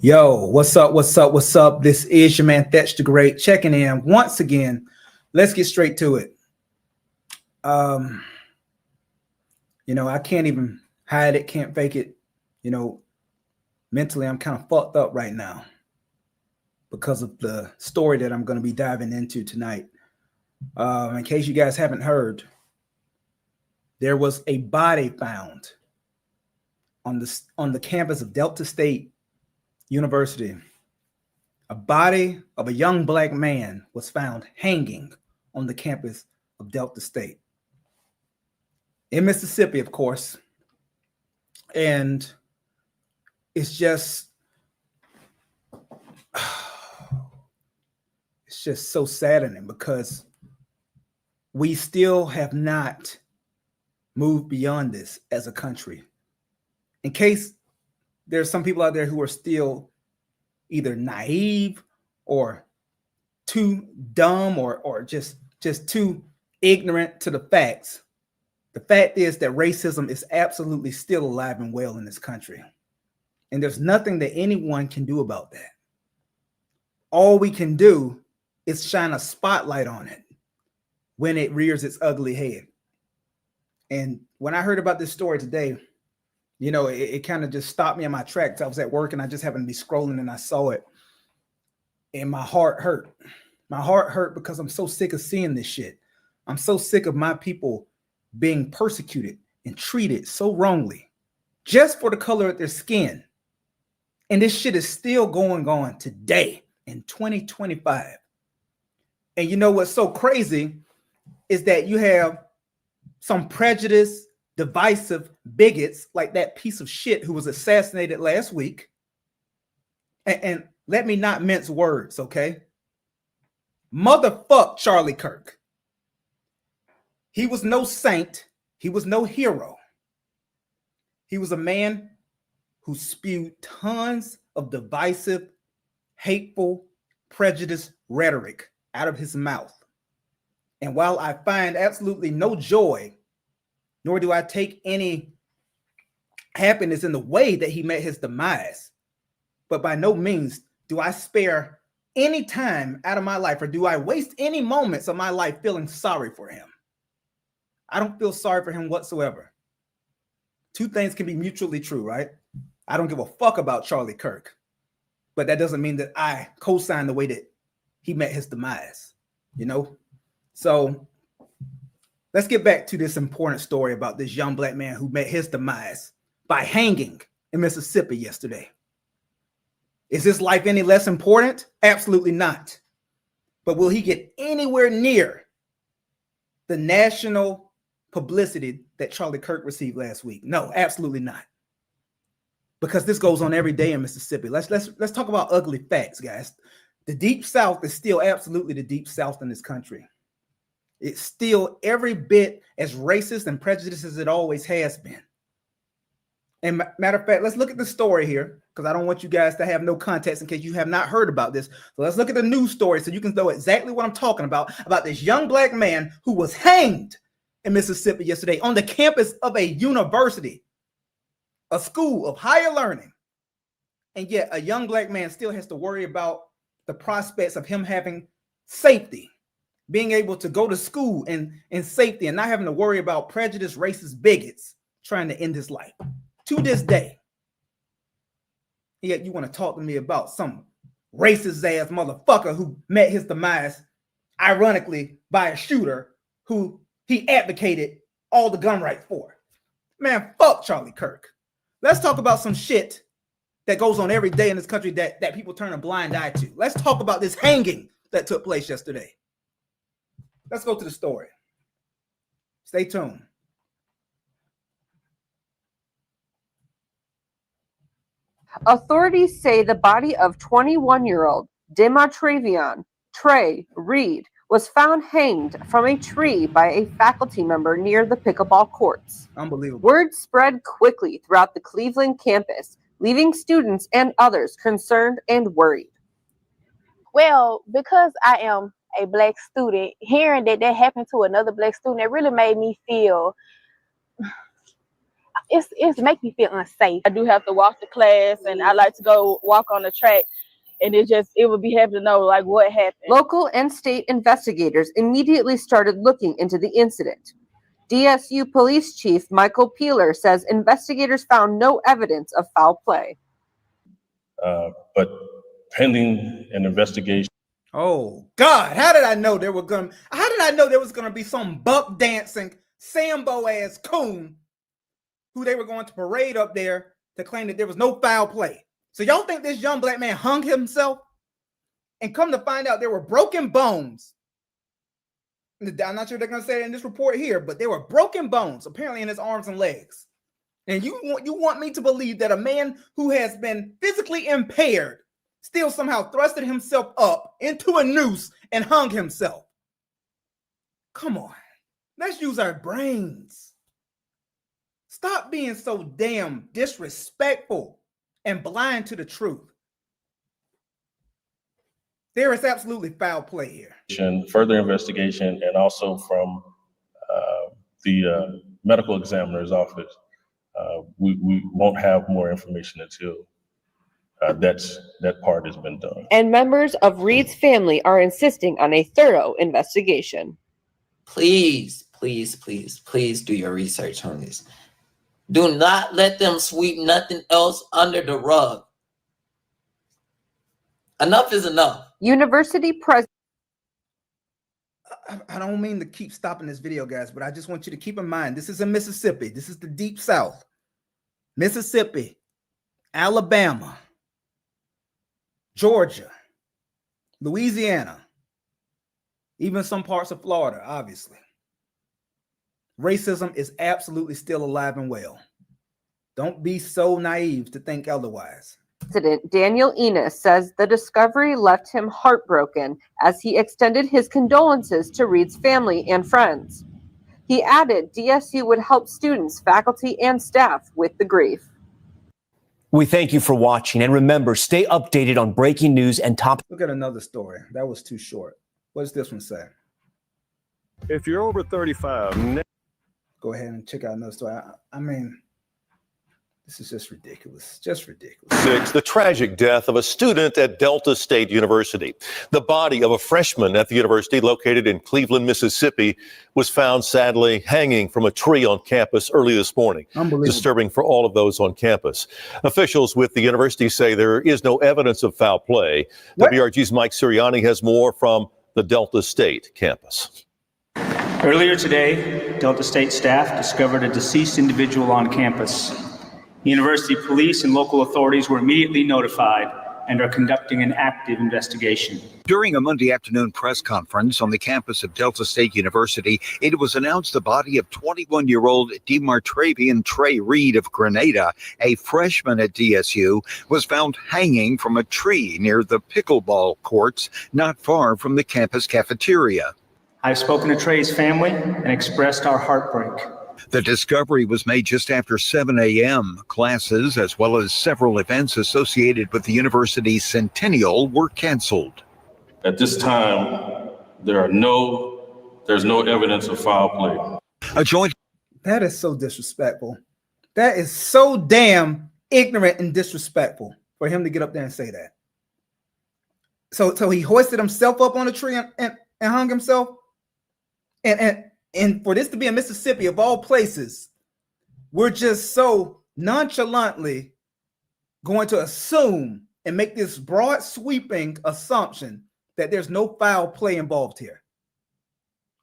Yo, what's up? What's up? What's up? This is your man Thatch the Great checking in once again. Let's get straight to it. Um, I can't even hide it, can't fake it. Mentally, I'm kind of fucked up right now because of the story that I'm going to be diving into tonight. In case you guys haven't heard, there was a body found on the campus of Delta State University. A body of a young black man was found hanging on the campus of Delta State in Mississippi, of course. And it's just so saddening because we still have not moved beyond this as a country. In case there's some people out there who are still either naive or too dumb or just too ignorant to the facts. The fact is that racism is absolutely still alive and well in this country. And there's nothing that anyone can do about that. All we can do is shine a spotlight on it when it rears its ugly head. And when I heard about this story today, it kind of just stopped me in my tracks. I was at work and I just happened to be scrolling and I saw it. And my heart hurt. My heart hurt because I'm so sick of seeing this shit. I'm so sick of my people being persecuted and treated so wrongly just for the color of their skin. And this shit is still going on today in 2025. And you know what's so crazy is that you have some prejudiced, divisive bigots like that piece of shit who was assassinated last week. And let me not mince words, okay? Motherfuck Charlie Kirk. He was no saint. He was no hero. He was a man who spewed tons of divisive, hateful, prejudiced rhetoric out of his mouth. And while I find absolutely no joy, nor do I take any happiness in the way that he met his demise, but by no means do I spare any time out of my life or do I waste any moments of my life feeling sorry for him. I don't feel sorry for him whatsoever. Two things can be mutually true, right? I don't give a fuck about Charlie Kirk, but that doesn't mean that I co-sign the way that he met his demise, So let's get back to this important story about this young black man who met his demise by hanging in Mississippi yesterday. Is his life any less important? Absolutely not. But will he get anywhere near the national publicity that Charlie Kirk received last week? No, absolutely not. Because this goes on every day in Mississippi. Let's talk about ugly facts, guys. The Deep South is still absolutely the Deep South in this country. It's still every bit as racist and prejudiced as it always has been. And matter of fact, let's look at the story here because I don't want you guys to have no context in case you have not heard about this. So let's look at the news story so you can know exactly what I'm talking about this young black man who was hanged in Mississippi yesterday on the campus of a university, a school of higher learning. And yet a young black man still has to worry about the prospects of him having safety, being able to go to school in safety and not having to worry about prejudiced, racist bigots trying to end his life. To this day, yet you want to talk to me about some racist ass motherfucker who met his demise, ironically, by a shooter who he advocated all the gun rights for. Man, fuck Charlie Kirk. Let's talk about some shit that goes on every day in this country that people turn a blind eye to. Let's talk about this hanging that took place yesterday. Let's go to the story. Stay tuned. Authorities say the body of 21-year-old Demontravion Trey Reed was found hanged from a tree by a faculty member near the pickleball courts. Unbelievable. Word spread quickly throughout the Cleveland campus, leaving students and others concerned and worried. Well, because I am a black student, hearing that happened to another black student, it really made me feel it's make me feel unsafe. I do have to walk to class, and I like to go walk on the track, and it would be happy to know like what happened. Local and state investigators immediately started looking into the incident. DSU Police Chief Michael Peeler says investigators found no evidence of foul play. But pending an investigation. Oh God, how did I know there was gonna be some buck dancing Sambo ass coon who they were going to parade up there to claim that there was no foul play? So y'all think this young black man hung himself? And come to find out there were broken bones. I'm not sure they're gonna say it in this report here, but there were broken bones apparently in his arms and legs. And you want me to believe that a man who has been physically impaired still somehow thrusted himself up into a noose and hung himself? Come on, let's use our brains. Stop being so damn disrespectful and blind to the truth. There is absolutely foul play here. Further investigation, and also from the medical examiner's office, we won't have more information until that part has been done. And members of Reed's family are insisting on a thorough investigation. Please, please, please, please do your research on this. Do not let them sweep nothing else under the rug. Enough is enough. University president. I don't mean to keep stopping this video, guys, but I just want you to keep in mind, this is in Mississippi. This is the deep South. Mississippi, Alabama, Georgia, Louisiana, even some parts of Florida, obviously. Racism is absolutely still alive and well. Don't be so naive to think otherwise. President Daniel Enos says the discovery left him heartbroken as he extended his condolences to Reed's family and friends. He added DSU would help students, faculty, and staff with the grief. We thank you for watching, and remember, stay updated on breaking news and top. Look at another story. That was too short. What does this one say? If you're over 35, go ahead and check out another story. I mean, this is just ridiculous. Just ridiculous. 6, the tragic death of a student at Delta State University. The body of a freshman at the university located in Cleveland, Mississippi, was found sadly hanging from a tree on campus early this morning. Disturbing for all of those on campus. Officials with the university say there is no evidence of foul play. What? WRG's Mike Sirianni has more from the Delta State campus. Earlier today, Delta State staff discovered a deceased individual on campus. University police and local authorities were immediately notified and are conducting an active investigation. During a Monday afternoon press conference on the campus of Delta State University, it was announced the body of 21-year-old Demartravian Trey Reed of Grenada, a freshman at DSU, was found hanging from a tree near the pickleball courts not far from the campus cafeteria. I've spoken to Trey's family and expressed our heartbreak. The discovery was made just after 7 a.m. Classes, as well as several events associated with the university's centennial, were canceled. At this time, there's no evidence of foul play. That is so disrespectful. That is so damn ignorant and disrespectful for him to get up there and say that. So he hoisted himself up on a tree and hung himself? And for this to be in Mississippi, of all places, we're just so nonchalantly going to assume and make this broad sweeping assumption that there's no foul play involved here.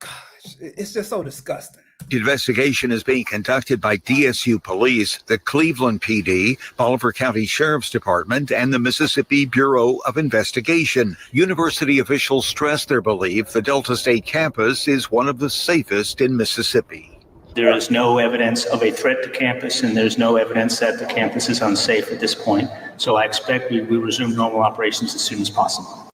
Gosh, it's just so disgusting. The investigation is being conducted by DSU Police, the Cleveland PD, Bolivar County Sheriff's Department, and the Mississippi Bureau of Investigation. University officials stress their belief the Delta State campus is one of the safest in Mississippi. There is no evidence of a threat to campus, and there's no evidence that the campus is unsafe at this point. So I expect we will resume normal operations as soon as possible.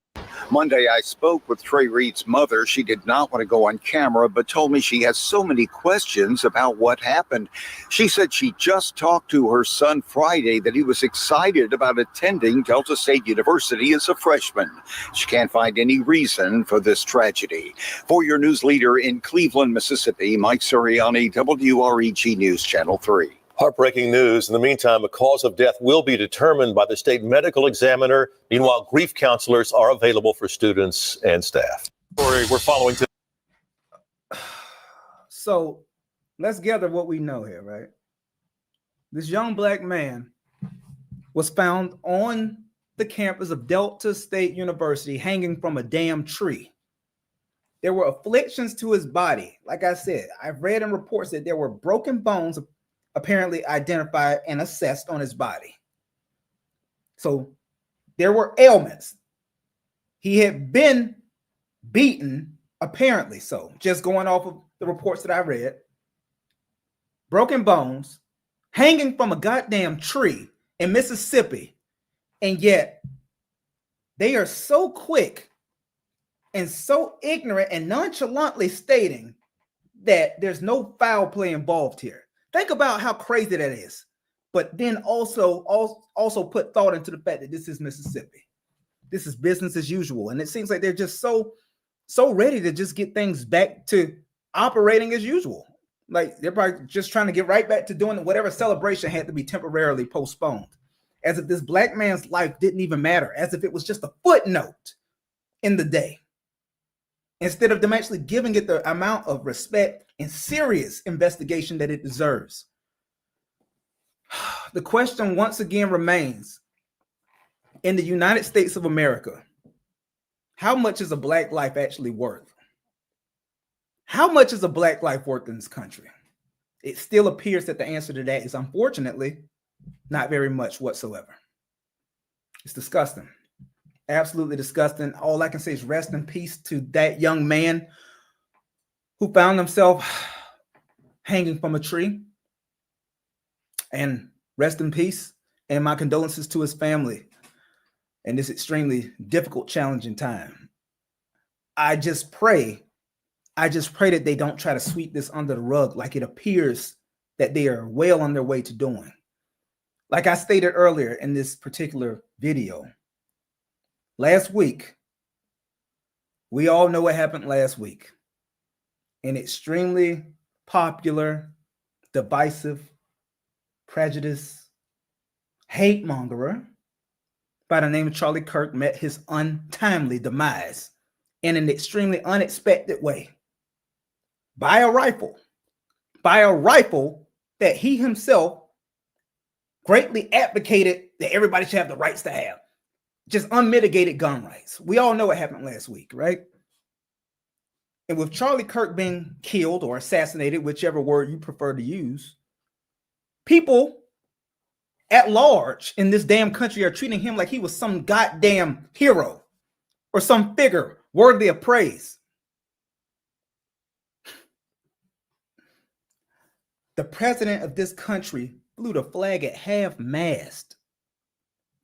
Monday, I spoke with Trey Reed's mother. She did not want to go on camera, but told me she has so many questions about what happened. She said she just talked to her son Friday that he was excited about attending Delta State University as a freshman. She can't find any reason for this tragedy. For your news leader in Cleveland, Mississippi, Mike Sirianni, WREG News Channel 3. Heartbreaking news. In the meantime, the cause of death will be determined by the state medical examiner. Meanwhile, grief counselors are available for students and staff. We're following. So let's gather what we know here, right? This young black man was found on the campus of Delta State University hanging from a damn tree. There were afflictions to his body. Like I said, I've read in reports that there were broken bones apparently identified and assessed on his body. So there were ailments. He had been beaten, apparently so, just going off of the reports that I read. Broken bones, hanging from a goddamn tree in Mississippi. And yet they are so quick and so ignorant and nonchalantly stating that there's no foul play involved here. Think about how crazy that is. But then also put thought into the fact that this is Mississippi. This is business as usual. And it seems like they're just so ready to just get things back to operating as usual. Like they're probably just trying to get right back to doing whatever celebration had to be temporarily postponed. As if this black man's life didn't even matter, as if it was just a footnote in the day. Instead of them actually giving it the amount of respect and serious investigation that it deserves. The question once again remains, in the United States of America, how much is a black life actually worth? How much is a black life worth in this country? It still appears that the answer to that is unfortunately not very much whatsoever. It's disgusting. Absolutely disgusting. All I can say is rest in peace to that young man who found himself hanging from a tree. And rest in peace. And my condolences to his family in this extremely difficult, challenging time. I just pray that they don't try to sweep this under the rug like it appears that they are well on their way to doing. Like I stated earlier in this particular video, last week, we all know what happened last week. An extremely popular, divisive, prejudice, hate mongerer by the name of Charlie Kirk met his untimely demise in an extremely unexpected way by a rifle that he himself greatly advocated that everybody should have the rights to have. Just unmitigated gun rights. We all know what happened last week, right? And with Charlie Kirk being killed or assassinated, whichever word you prefer to use, people at large in this damn country are treating him like he was some goddamn hero or some figure worthy of praise. The president of this country flew the flag at half-mast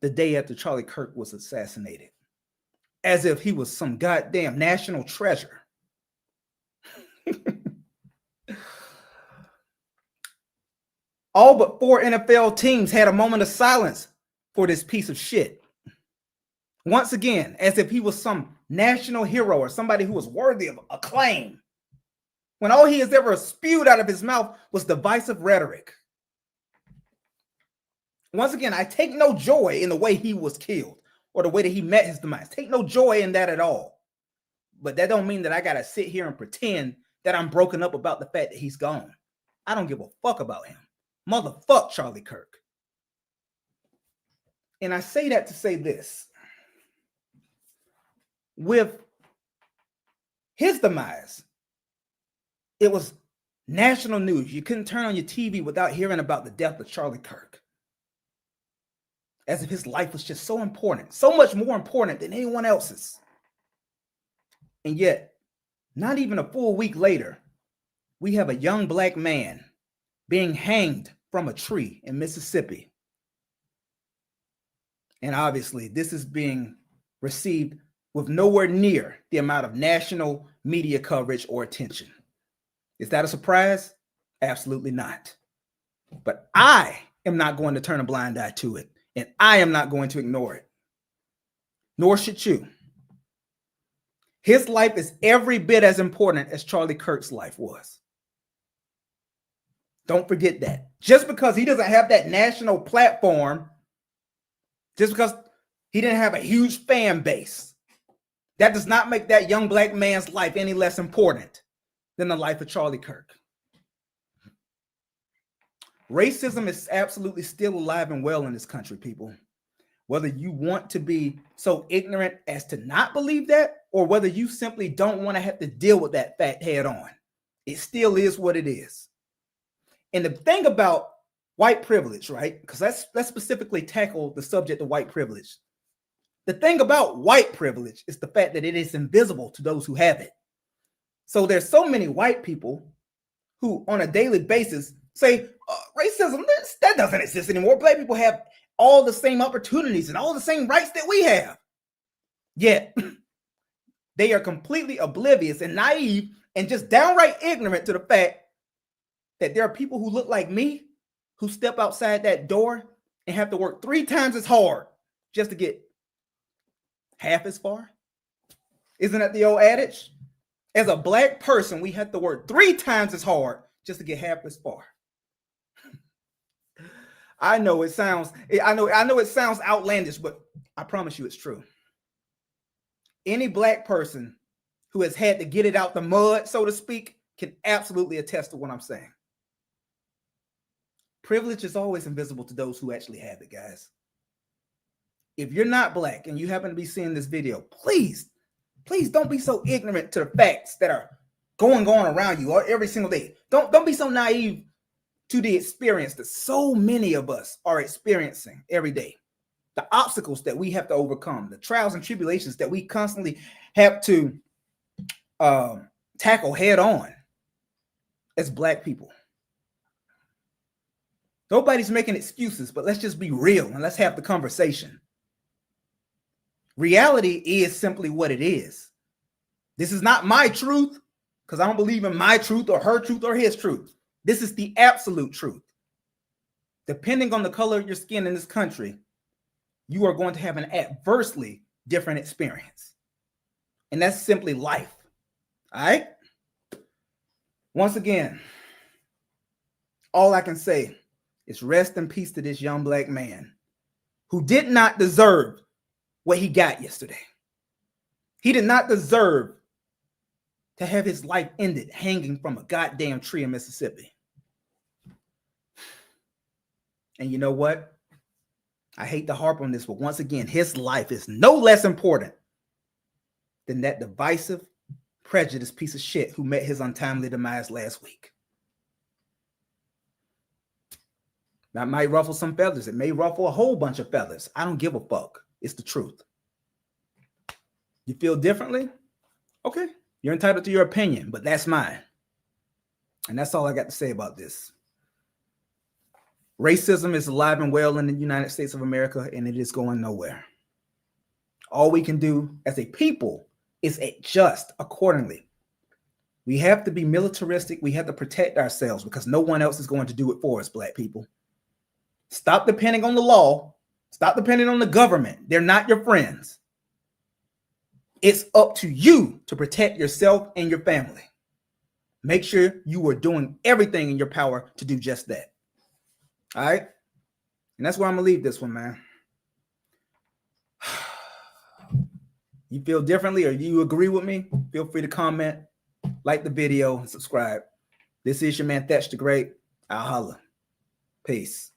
the day after Charlie Kirk was assassinated, as if he was some goddamn national treasure. All but 4 NFL teams had a moment of silence for this piece of shit. Once again, as if he was some national hero or somebody who was worthy of acclaim, when all he has ever spewed out of his mouth was divisive rhetoric. Once again, I take no joy in the way he was killed or the way that he met his demise. Take no joy in that at all. But that don't mean that I got to sit here and pretend that I'm broken up about the fact that he's gone. I don't give a fuck about him. Motherfuck Charlie Kirk. And I say that to say this. With his demise, it was national news. You couldn't turn on your TV without hearing about the death of Charlie Kirk. As if his life was just so important, so much more important than anyone else's. And yet, not even a full week later, we have a young black man being hanged from a tree in Mississippi. And obviously, this is being received with nowhere near the amount of national media coverage or attention. Is that a surprise? Absolutely not. But I am not going to turn a blind eye to it, and I am not going to ignore it. Nor should you. His life is every bit as important as Charlie Kirk's life was. Don't forget that. Just because he doesn't have that national platform, just because he didn't have a huge fan base, that does not make that young black man's life any less important than the life of Charlie Kirk. Racism is absolutely still alive and well in this country, people. Whether you want to be so ignorant as to not believe that, or whether you simply don't want to have to deal with that fact head on, it still is what it is. And the thing about white privilege, right? Because let's specifically tackle the subject of white privilege. The thing about white privilege is the fact that it is invisible to those who have it. So there's so many white people who on a daily basis say racism, that doesn't exist anymore. Black people have all the same opportunities and all the same rights that we have. Yet they are completely oblivious and naive and just downright ignorant to the fact that there are people who look like me who step outside that door and have to work 3 times as hard just to get half as far. Isn't that the old adage? As a black person, we have to work 3 times as hard just to get half as far. I know it sounds outlandish, but I promise you it's true. Any black person who has had to get it out the mud, so to speak, can absolutely attest to what I'm saying. Privilege is always invisible to those who actually have it, guys. If you're not black and you happen to be seeing this video, please don't be so ignorant to the facts that are going on around you every single day. Don't be so naive to the experience that so many of us are experiencing every day. The obstacles that we have to overcome, the trials and tribulations that we constantly have to tackle head on as black people. Nobody's making excuses, but let's just be real and let's have the conversation. Reality is simply what it is. This is not my truth, because I don't believe in my truth or her truth or his truth. This is the absolute truth. Depending on the color of your skin in this country, you are going to have an adversely different experience. And that's simply life. All right? Once again, all I can say is rest in peace to this young black man who did not deserve what he got yesterday. He did not deserve to have his life ended hanging from a goddamn tree in Mississippi. And you know what? I hate to harp on this, but once again, his life is no less important than that divisive, prejudiced piece of shit who met his untimely demise last week. That might ruffle some feathers. It may ruffle a whole bunch of feathers. I don't give a fuck. It's the truth. You feel differently? Okay. You're entitled to your opinion, but that's mine. And that's all I got to say about this. Racism is alive and well in the United States of America, and it is going nowhere. All we can do as a people is adjust accordingly. We have to be militaristic. We have to protect ourselves because no one else is going to do it for us, black people. Stop depending on the law. Stop depending on the government. They're not your friends. It's up to you to protect yourself and your family. Make sure you are doing everything in your power to do just that. All right? And that's where I'm going to leave this one, man. You feel differently or you agree with me? Feel free to comment, like the video, and subscribe. This is your man, Thatch the Great. I'll holla. Peace.